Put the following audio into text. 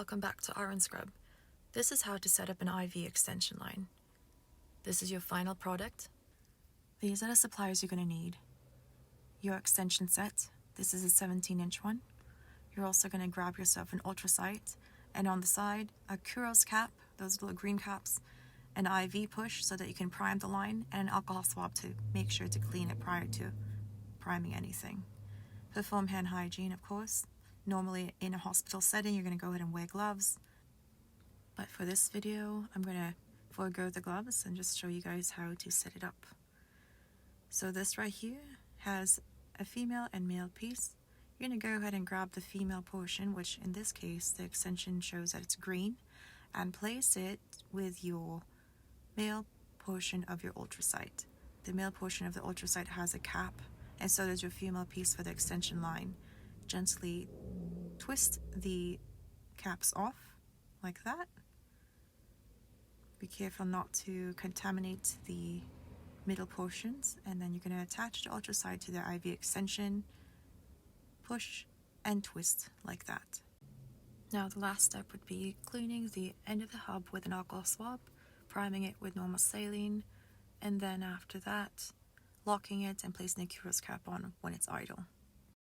Welcome back to Rnscrub. This is how to set up an IV extension line. This is your final product. These are the supplies you're going to need. Your extension set. This is a 17-inch one. You're also going to grab yourself an ultrasight, and on the side, a curos cap, those little green caps, an IV push so that you can prime the line, and an alcohol swab to make sure to clean it prior to priming anything. Perform hand hygiene, of course. Normally in a hospital setting, you're going to go ahead and wear gloves. But for this video, I'm going to forego the gloves and just show you guys how to set it up. So this right here has a female and male piece. You're going to go ahead and grab the female portion, which in this case, the extension shows that it's green, and place it with your male portion of your ultrasight. The male portion of the ultrasight has a cap, and so does your female piece for the extension line. Gently twist the caps off like that. Be careful not to contaminate the middle portions, and then you're going to attach the ultrasight to the IV extension, push and twist like that. Now the last step would be cleaning the end of the hub with an alcohol swab, priming it with normal saline, and then after that locking it and placing the curos cap on when it's idle.